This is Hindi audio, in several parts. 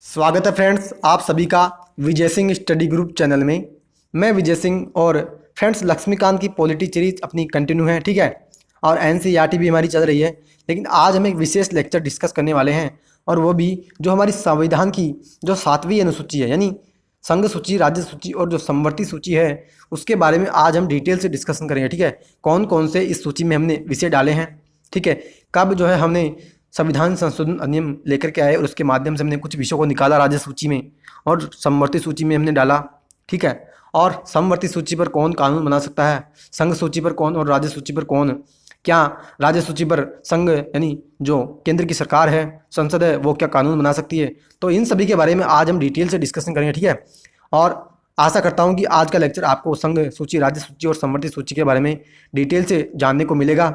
स्वागत है फ्रेंड्स आप सभी का Vijay Singh study group channel में। मैं विजय सिंह और फ्रेंड्स लक्ष्मीकांत की पॉलिटी सीरीज अपनी कंटिन्यू है, ठीक है। और एनसीईआरटी भी हमारी चल रही है, लेकिन आज हम एक विशेष लेक्चर डिस्कस करने वाले हैं और वो भी जो हमारी संविधान की जो 7वीं अनुसूची है, यानी संघ सूची, राज्य सूची और जो समवर्ती सूची है, उसके बारे में आज हम डिटेल से डिस्कशन करेंगे, ठीक है। कौन कौन से इस सूची में हमने विषय डाले हैं, ठीक है। कब जो है हमने संविधान संशोधन अधिनियम लेकर के आए और उसके माध्यम से हमने कुछ विषयों को निकाला राज्य सूची में और समवर्ती सूची में हमने डाला, ठीक है। और समवर्ती सूची पर कौन कानून बना सकता है, संघ सूची पर कौन और राज्य सूची पर कौन, क्या राज्य सूची पर संघ यानी जो केंद्र की सरकार है, संसद है, वो क्या कानून बना सकती है। तो इन सभी के बारे में आज हम डिटेल से डिस्कशन करेंगे, ठीक है। और आशा करता हूँ कि आज का लेक्चर आपको संघ सूची, राज्य सूची और समवर्ती सूची के बारे में डिटेल से जानने को मिलेगा,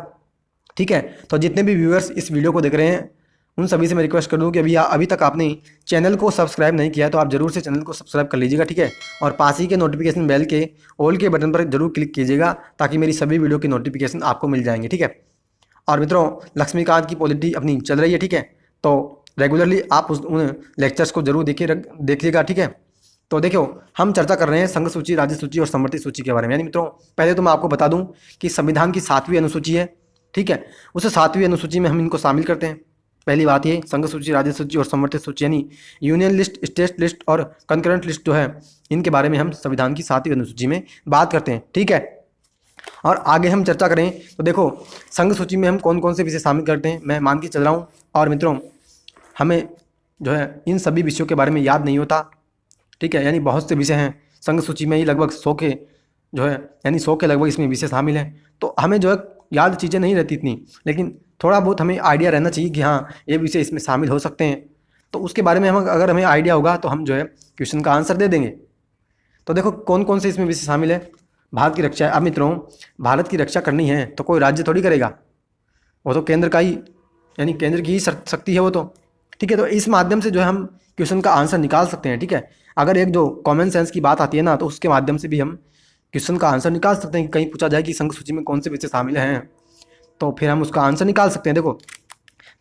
ठीक है। तो जितने भी व्यूअर्स इस वीडियो को देख रहे हैं उन सभी से मैं रिक्वेस्ट कर दूं कि अभी तक आपने चैनल को सब्सक्राइब नहीं किया है तो आप जरूर से चैनल को सब्सक्राइब कर लीजिएगा, ठीक है। और पास ही के नोटिफिकेशन बेल के ऑल के बटन पर जरूर क्लिक कीजिएगा ताकि मेरी सभी वीडियो की नोटिफिकेशन आपको मिल जाएंगे, ठीक है। और मित्रों, लक्ष्मीकांत की पॉलिटी अपनी चल रही है, ठीक है। तो रेगुलरली आप उन लेक्चर्स को जरूर देखिएगा, ठीक है। तो देखो, हम चर्चा कर रहे हैं संघ सूची, राज्य सूची और समवर्ती सूची के बारे में। यानी मित्रों, पहले तो मैं आपको बता दूं कि संविधान की 7वीं अनुसूची है, ठीक है। उस 7वीं अनुसूची में हम इनको शामिल करते हैं। पहली बात ये, संघ सूची, राज्य सूची और समवर्ती सूची यानी यूनियन लिस्ट, स्टेट लिस्ट और कंकरेंट लिस्ट जो है, इनके बारे में हम संविधान की 7वीं अनुसूची में बात करते हैं, ठीक है। और आगे हम चर्चा करें तो देखो, संघ सूची में हम कौन कौन से विषय शामिल करते हैं मैं मान के चल रहा हूँ। और मित्रों, हमें जो है इन सभी विषयों के बारे में याद नहीं होता, ठीक है। यानी बहुत से विषय हैं संघ सूची में ही, लगभग 100 के जो है, यानी 100 के लगभग इसमें विषय शामिल हैं। तो हमें जो है याद चीज़ें नहीं रहती इतनी, लेकिन थोड़ा बहुत हमें आइडिया रहना चाहिए कि हाँ, ये विषय इसमें शामिल हो सकते हैं। तो उसके बारे में अगर हमें आइडिया होगा तो हम जो है क्वेश्चन का आंसर दे देंगे। तो देखो, कौन कौन से इसमें विषय शामिल है। भारत की रक्षा है। अब मित्रों, भारत की रक्षा करनी है तो कोई राज्य थोड़ी करेगा, वो तो केंद्र का ही, यानी केंद्र की ही शक्ति है वो तो, ठीक है। तो इस माध्यम से जो है हम क्वेश्चन का आंसर निकाल सकते हैं, ठीक है। अगर एक जो कॉमन सेंस की बात आती है ना, तो उसके माध्यम से भी हम क्वेश्चन का आंसर निकाल सकते हैं कि कहीं पूछा जाए कि संघ सूची में कौन से विषय शामिल हैं, तो फिर हम उसका आंसर निकाल सकते हैं। देखो,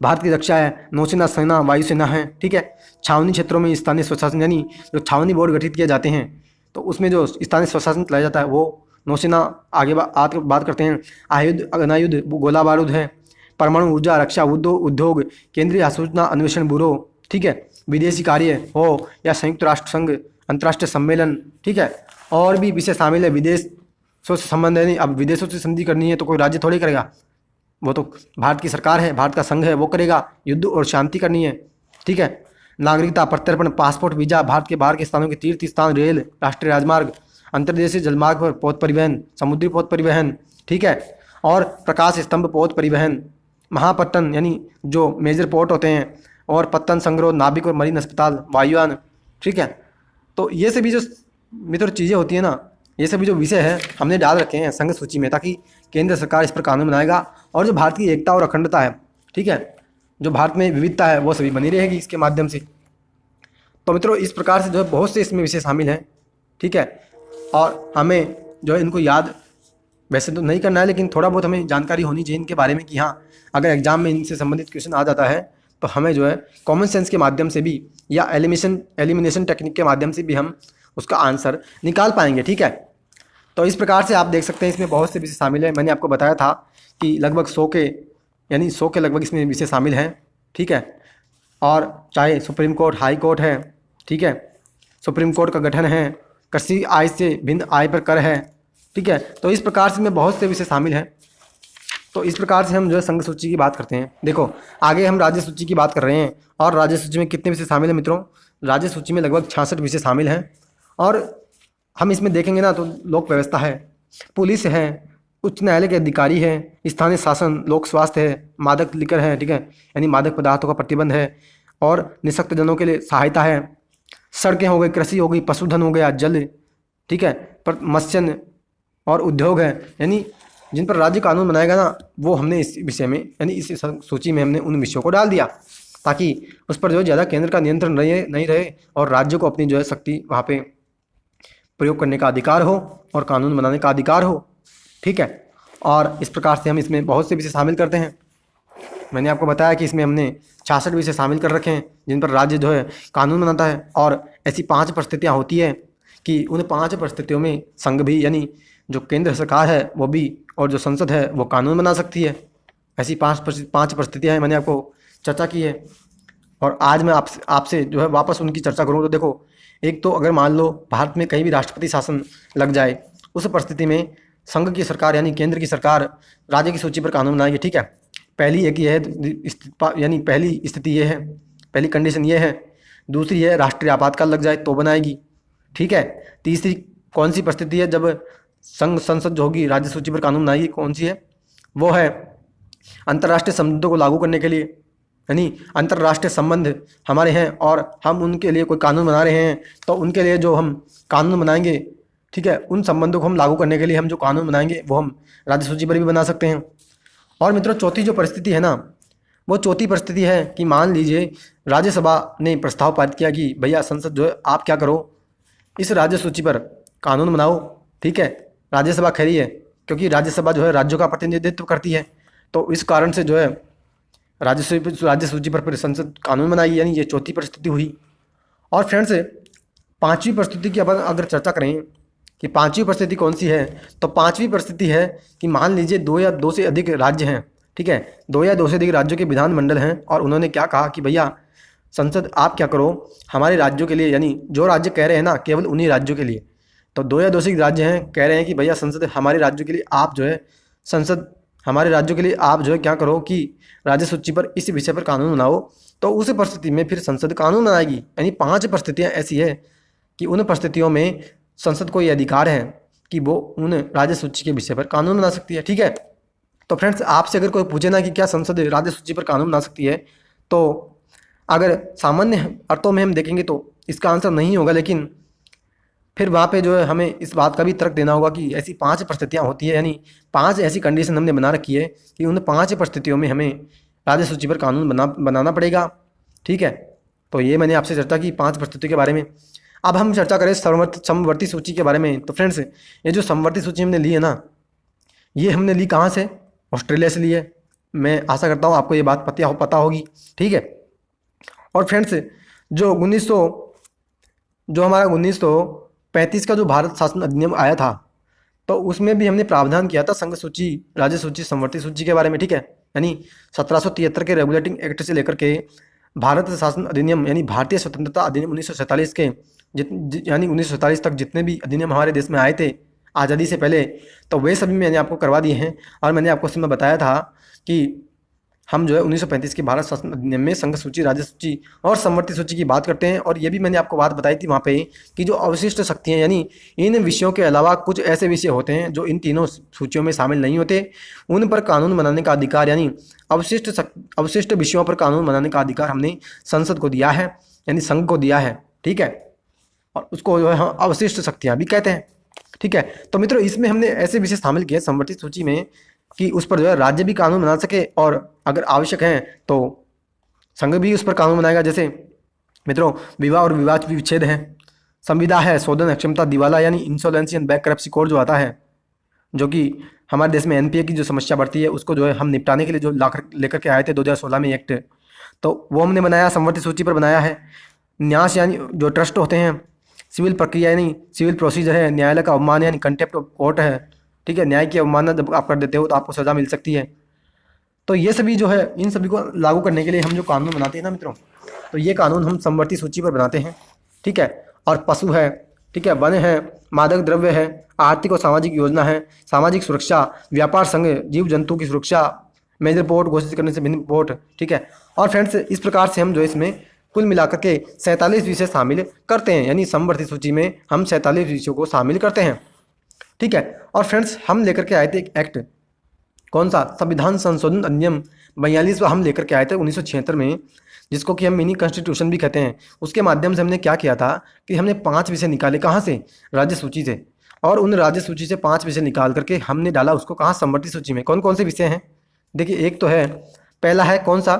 भारत की रक्षा है, नौसेना, सेना, वायुसेना है, ठीक है। छावनी क्षेत्रों में स्थानीय स्वशासन, यानी जो छावनी बोर्ड गठित किए जाते हैं, तो उसमें जो स्थानीय स्वशासन चलाया जाता है वो नौसेना। आगे बात करते हैं, आयुध, अनायुध, गोला बारूद है, परमाणु ऊर्जा, रक्षा उद्योग, केंद्रीय सूचना अन्वेषण ब्यूरो, ठीक है। विदेशी कार्य हो या संयुक्त राष्ट्र संघ, अंतर्राष्ट्रीय सम्मेलन, ठीक है। और भी विषय शामिल है, विदेशों से संबंध है। अब विदेशों से संधि करनी है तो कोई राज्य थोड़ी करेगा, वो तो भारत की सरकार है, भारत का संघ है, वो करेगा। युद्ध और शांति करनी है, ठीक है। नागरिकता, प्रत्यर्पण, पासपोर्ट, वीजा, भारत के बाहर के स्थानों के तीर्थ स्थान, रेल, राष्ट्रीय राजमार्ग, अंतर्देशीय जलमार्ग पर पौध परिवहन, समुद्री पौध परिवहन, ठीक है। और प्रकाश स्तंभ पौध परिवहन, महापट्टन यानी जो मेजर पोर्ट होते हैं, और पत्तन संग्रह, नाभिक और मरीन अस्पताल, वायुयान, ठीक है। तो ये सभी जो मित्र चीज़ें होती है ना, ये सभी जो विषय है हमने डाल रखे हैं संघ सूची में, ताकि केंद्र सरकार इस पर कानून बनाएगा और जो भारत की एकता और अखंडता है, ठीक है, जो भारत में विविधता है, वो सभी बनी रहेगी इसके माध्यम से। तो मित्रों, इस प्रकार से जो है बहुत से इसमें विषय शामिल हैं, ठीक है। और हमें जो है इनको याद वैसे तो नहीं करना है, लेकिन थोड़ा बहुत हमें जानकारी होनी चाहिए इनके बारे में कि हाँ, अगर एग्जाम में इनसे संबंधित क्वेश्चन आ जाता है तो हमें जो है कॉमन सेंस के माध्यम से भी या एलिमिनेशन टेक्निक के माध्यम से भी हम उसका आंसर निकाल पाएंगे, ठीक है। तो इस प्रकार से आप देख सकते हैं इसमें बहुत से विषय शामिल है। मैंने आपको बताया था कि लगभग 100 के, यानी 100 के लगभग इसमें विषय शामिल हैं, ठीक है। और चाहे सुप्रीम कोर्ट, हाई कोर्ट है, ठीक है, सुप्रीम कोर्ट का गठन है, कृषि आय से भिन्न आय पर कर है, ठीक है। तो इस प्रकार से में बहुत से विषय शामिल हैं। तो इस प्रकार से हम जो है संघ सूची की बात करते हैं। देखो, आगे हम राज्य सूची की बात कर रहे हैं। और राज्य सूची में कितने विषय शामिल हैं मित्रों? राज्य सूची में लगभग 66 विषय शामिल हैं। और हम इसमें देखेंगे ना तो लोक व्यवस्था है, पुलिस है, उच्च न्यायालय के अधिकारी हैं, स्थानीय शासन, लोक स्वास्थ्य है, मादक लिकर है, ठीक है, यानी मादक पदार्थों का प्रतिबंध है, और निःशक्त जनों के लिए सहायता है, सड़कें हो गई, कृषि हो गई, पशुधन हो गया, जल, ठीक है, पर मत्स्य और उद्योग है। यानी जिन पर राज्य कानून बनाएगा ना, वो हमने इस विषय में, यानी इस सूची में हमने उन विषयों को डाल दिया ताकि उस पर जो है ज़्यादा केंद्र का नियंत्रण नहीं रहे और राज्य को अपनी जो है शक्ति वहाँ पे प्रयोग करने का अधिकार हो और कानून बनाने का अधिकार हो, ठीक है। और इस प्रकार से हम इसमें बहुत से विषय शामिल करते हैं। मैंने आपको बताया कि इसमें हमने 66 विषय शामिल कर रखे हैं जिन पर राज्य जो है कानून बनाता है। और ऐसी 5 परिस्थितियाँ होती है कि उन 5 परिस्थितियों में संघ भी यानी जो केंद्र सरकार है वो भी और जो संसद है वो कानून बना सकती है। ऐसी 5 परिस्थितियाँ हैं, मैंने आपको चर्चा की है। और आज मैं आपसे जो है वापस उनकी चर्चा करूँ। तो देखो, एक तो अगर मान लो भारत में कहीं भी राष्ट्रपति शासन लग जाए, उस परिस्थिति में संघ की सरकार यानी केंद्र की सरकार राज्य की सूची पर कानून बनाएगी। ठीक है, पहली एक ये है, यानी पहली स्थिति ये है, पहली कंडीशन ये है। दूसरी है राष्ट्रीय आपातकाल लग जाए तो बनाएगी। ठीक है, तीसरी कौन सी परिस्थिति है जब संघ संसद जो होगी राज्य सूची पर कानून बनाएगी, कौन सी है? वो है अंतर्राष्ट्रीय संबंधों को लागू करने के लिए, यानी अंतर्राष्ट्रीय संबंध हमारे हैं और हम उनके लिए कोई कानून बना रहे हैं, तो उनके लिए जो हम कानून बनाएंगे, ठीक है, उन संबंधों को हम लागू करने के लिए हम जो कानून बनाएंगे वो हम राज्य सूची पर भी बना सकते हैं। और मित्रों, चौथी जो परिस्थिति है ना, वो चौथी परिस्थिति है कि मान लीजिए राज्यसभा ने प्रस्ताव पारित किया कि भैया संसद जो है आप क्या करो, इस राज्य सूची पर कानून बनाओ। ठीक है, राज्यसभा खैरी है क्योंकि राज्यसभा जो है राज्यों का प्रतिनिधित्व करती है, तो इस कारण से जो है राज्य सूची पर फिर संसद कानून बनाएगी, यानी ये चौथी परिस्थिति हुई। और फ्रेंड्स, पांचवी परिस्थिति की अगर चर्चा करें कि पांचवी परिस्थिति कौन सी है, तो पांचवी परिस्थिति है कि मान लीजिए 2 या 2 से अधिक राज्य हैं। ठीक है, 2 या 2 से अधिक राज्यों के विधानमंडल हैं और उन्होंने क्या कहा कि भैया संसद आप क्या करो हमारे राज्यों के लिए, यानी जो राज्य कह रहे हैं ना केवल उन्हीं राज्यों के लिए, तो 2 या 2 से अधिक राज्य हैं कह रहे हैं कि भैया संसद हमारे राज्यों के लिए आप जो है संसद हमारे राज्यों के लिए आप जो है क्या करो कि राज्य सूची पर इस विषय पर कानून बनाओ, तो उस परिस्थिति में फिर संसद कानून बनाएगी। यानी 5 परिस्थितियाँ ऐसी है कि उन परिस्थितियों में संसद को ये अधिकार है कि वो उन राज्य सूची के विषय पर कानून बना सकती है। ठीक है, तो फ्रेंड्स, आपसे अगर कोई पूछे ना कि क्या संसद राज्य सूची पर कानून बना सकती है, तो अगर सामान्य अर्थों में हम देखेंगे तो इसका आंसर नहीं होगा, लेकिन फिर वहाँ पे जो है हमें इस बात का भी तर्क देना होगा कि ऐसी 5 परिस्थितियाँ होती है, यानी 5 ऐसी कंडीशन हमने बना रखी है कि उन 5 परिस्थितियों में हमें राज्य सूची पर कानून बनाना पड़ेगा। ठीक है, तो ये मैंने आपसे चर्चा की 5 परिस्थितियों के बारे में। अब हम चर्चा करें समवर्ती सूची के बारे में। तो फ्रेंड्स, ये जो समवर्ती सूची हमने ली है ना, ये हमने ली कहाँ से? ऑस्ट्रेलिया से ली है। मैं आशा करता हूँ आपको ये बात पता होगी। ठीक है, और फ्रेंड्स, जो हमारा 1935 का जो भारत शासन अधिनियम आया था, तो उसमें भी हमने प्रावधान किया था संघ सूची, राज्य सूची, समवर्ती सूची के बारे में। ठीक है, यानी 1773 के रेगुलेटिंग एक्ट से लेकर के भारत शासन अधिनियम यानी भारतीय स्वतंत्रता अधिनियम 1947 के यानी 1947 तक जितने भी अधिनियम हमारे देश में आए थे आज़ादी से पहले, तो वे सभी मैंने आपको करवा दिए हैं। और मैंने आपको उसमें बताया था कि हम जो है 1935 के भारत शासन अधिनियम में संघ सूची, राज्य सूची और समवर्ती सूची की बात करते हैं। और ये भी मैंने आपको बात बताई थी वहाँ पे कि जो अवशिष्ट शक्तियाँ, यानी इन विषयों के अलावा कुछ ऐसे विषय होते हैं जो इन तीनों सूचियों में शामिल नहीं होते, उन पर कानून बनाने का अधिकार, यानी अवशिष्ट विषयों पर कानून बनाने का अधिकार हमने संसद को दिया है, यानी संघ को दिया है। ठीक है, और उसको जो है हम अवशिष्ट शक्तियाँ भी कहते हैं। ठीक है, तो मित्रों, इसमें हमने ऐसे विषय शामिल किए समवर्ती सूची में कि उस पर जो है राज्य भी कानून बना सके और अगर आवश्यक है तो संघ भी उस पर कानून बनाएगा। जैसे मित्रों, विवाह और विवाद विच्छेद है, संविदा है, शोधन अक्षमता, दिवाला यानी इंसॉल्वेंसी एंड बैंकरप्सी कोड जो आता है, जो कि हमारे देश में एनपीए की जो समस्या बढ़ती है उसको जो है हम निपटाने के लिए जो लेकर के आए थे 2016 में एक्ट, तो वो हमने बनाया, समवर्ती सूची पर बनाया है। न्यास यानी जो ट्रस्ट होते हैं, सिविल प्रक्रिया यानी सिविल प्रोसीजर है, न्यायालय का अवमान यानी कंटेप्ट ऑफ कोर्ट है। ठीक है, न्याय की अवमानना जब आप कर देते हो तो आपको सज़ा मिल सकती है। तो ये सभी जो है इन सभी को लागू करने के लिए हम जो कानून बनाते हैं ना मित्रों, तो ये कानून हम समवर्ती सूची पर बनाते हैं। ठीक है, और पशु है, ठीक है, वन है, मादक द्रव्य है, आर्थिक और सामाजिक योजना है, सामाजिक सुरक्षा, व्यापार संघ, जीव जंतु की सुरक्षा, मेजर पोर्ट घोषित करने से भिन्न पोर्ट। ठीक है, और फ्रेंड्स, इस प्रकार से हम जो इसमें कुल मिलाकर के 47 विषय शामिल करते हैं, यानी समवर्ती सूची में हम 47 विषयों को शामिल करते हैं। ठीक है, और फ्रेंड्स, हम लेकर के आए थे एक एक्ट, कौन सा? संविधान संशोधन अधिनियम 42 हम लेकर के आए थे 1976 में, जिसको कि हम मिनी कॉन्स्टिट्यूशन भी कहते हैं। उसके माध्यम से हमने क्या किया था कि हमने 5 विषय निकाले, कहाँ से? राज्य सूची से, और उन राज्य सूची से 5 विषय निकाल करके हमने डाला उसको कहाँ? समवर्ती सूची में। कौन कौन से विषय हैं? देखिए, एक तो है, पहला है कौन सा?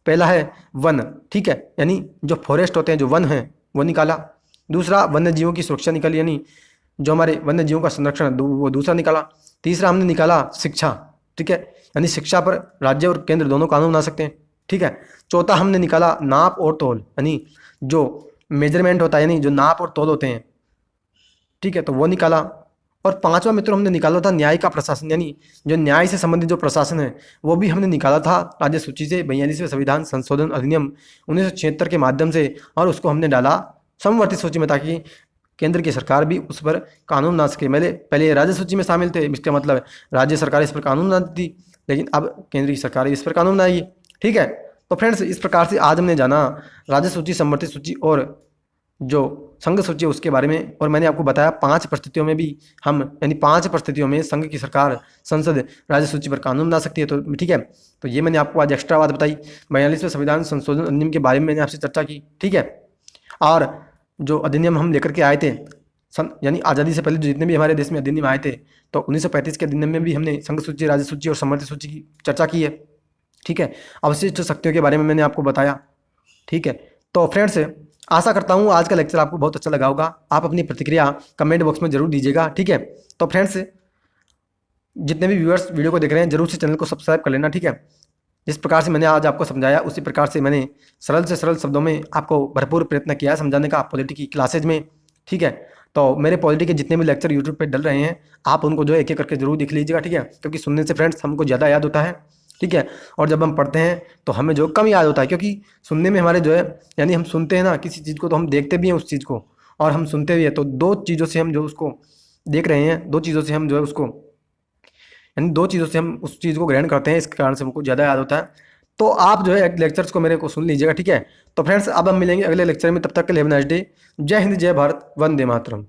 पहला है वन। ठीक है, यानी जो फॉरेस्ट होते हैं, जो वन हैं, वो निकाला। दूसरा वन्य जीवों की सुरक्षा निकाली, यानी जो हमारे वन्य जीवों का संरक्षण, वो दूसरा निकाला। तीसरा हमने निकाला शिक्षा। ठीक है, यानी शिक्षा पर राज्य और केंद्र दोनों कानून बना सकते हैं। ठीक है। चौथा हमने निकाला नाप और तौल, यानी जो मेजरमेंट होता है, यानी जो नाप और तौल होते हैं, ठीक है, तो वो निकाला। और पांचवा मित्रों हमने निकाला था न्याय का प्रशासन, यानी जो न्याय से संबंधित जो प्रशासन है वो भी हमने निकाला था राज्य सूची से 42वें संविधान संशोधन अधिनियम 1976 के माध्यम से, और उसको हमने डाला समवर्ती सूची में, ताकि केंद्र की सरकार भी उस पर कानून बना सके। पहले राज्य सूची में शामिल थे, इसका मतलब राज्य सरकार इस पर कानून बनाती थी, लेकिन अब केंद्र की सरकार इस पर कानून बनाएगी। ठीक है। तो फ्रेंड्स, इस प्रकार से आज हमने जाना राज्य सूची, समवर्ती सूची और जो संघ सूची है उसके बारे में। और मैंने आपको बताया 5 परिस्थितियों में भी हम, यानी 5 परिस्थितियों में संघ की सरकार, संसद राज्य सूची पर कानून बना सकती है। तो ठीक है, तो ये मैंने आपको आज एक्स्ट्रा बात बताई। 42वें संविधान संशोधन अधिनियम के बारे में मैंने आपसे चर्चा की। ठीक है। और जो अधिनियम हम लेकर के आए थे यानी आज़ादी से पहले जो जितने भी हमारे देश में अधिनियम आए थे, तो 1935 के अधिनियम में भी हमने संघ सूची, राज्य सूची और समवर्ती सूची की चर्चा की है। ठीक है। अवशिष्ट शक्तियों के बारे में मैंने आपको बताया। ठीक है। तो फ्रेंड्स, आशा करता हूँ आज का लेक्चर आपको बहुत अच्छा लगा होगा। आप अपनी प्रतिक्रिया कमेंट बॉक्स में जरूर दीजिएगा। ठीक है। तो फ्रेंड्स, जितने भी व्यूअर्स वीडियो को देख रहे हैं जरूर से चैनल को सब्सक्राइब कर लेना। ठीक है। जिस प्रकार से मैंने आज आपको समझाया उसी प्रकार से मैंने सरल से सरल शब्दों में आपको भरपूर प्रयत्न किया है समझाने का पॉलिटी की क्लासेज में। ठीक है। तो मेरे पॉलिटी के जितने भी लेक्चर यूट्यूब पे डल रहे हैं आप उनको जो है एक एक करके जरूर देख लीजिएगा। ठीक है। क्योंकि सुनने से फ्रेंड्स हमको ज़्यादा याद होता है। ठीक है। और जब हम पढ़ते हैं तो हमें जो कम याद होता है, क्योंकि सुनने में हमारे जो है, यानी हम सुनते हैं ना किसी चीज़ को, तो हम देखते भी हैं उस चीज़ को और हम सुनते भी हैं। तो दो चीज़ों से हम जो उसको देख रहे हैं, दो चीज़ों से हम जो है उसको, यानी दो चीज़ों से हम उस चीज़ को ग्रहण करते हैं, इसके कारण से हमको ज़्यादा याद होता है। तो आप जो है लेक्चर्स को मेरे को सुन लीजिएगा। ठीक है। तो फ्रेंड्स, अब हम मिलेंगे अगले लेक्चर में, तब तक के लिए हैव अ नाइस डे। जय हिंद, जय भारत, वंदे मातरम।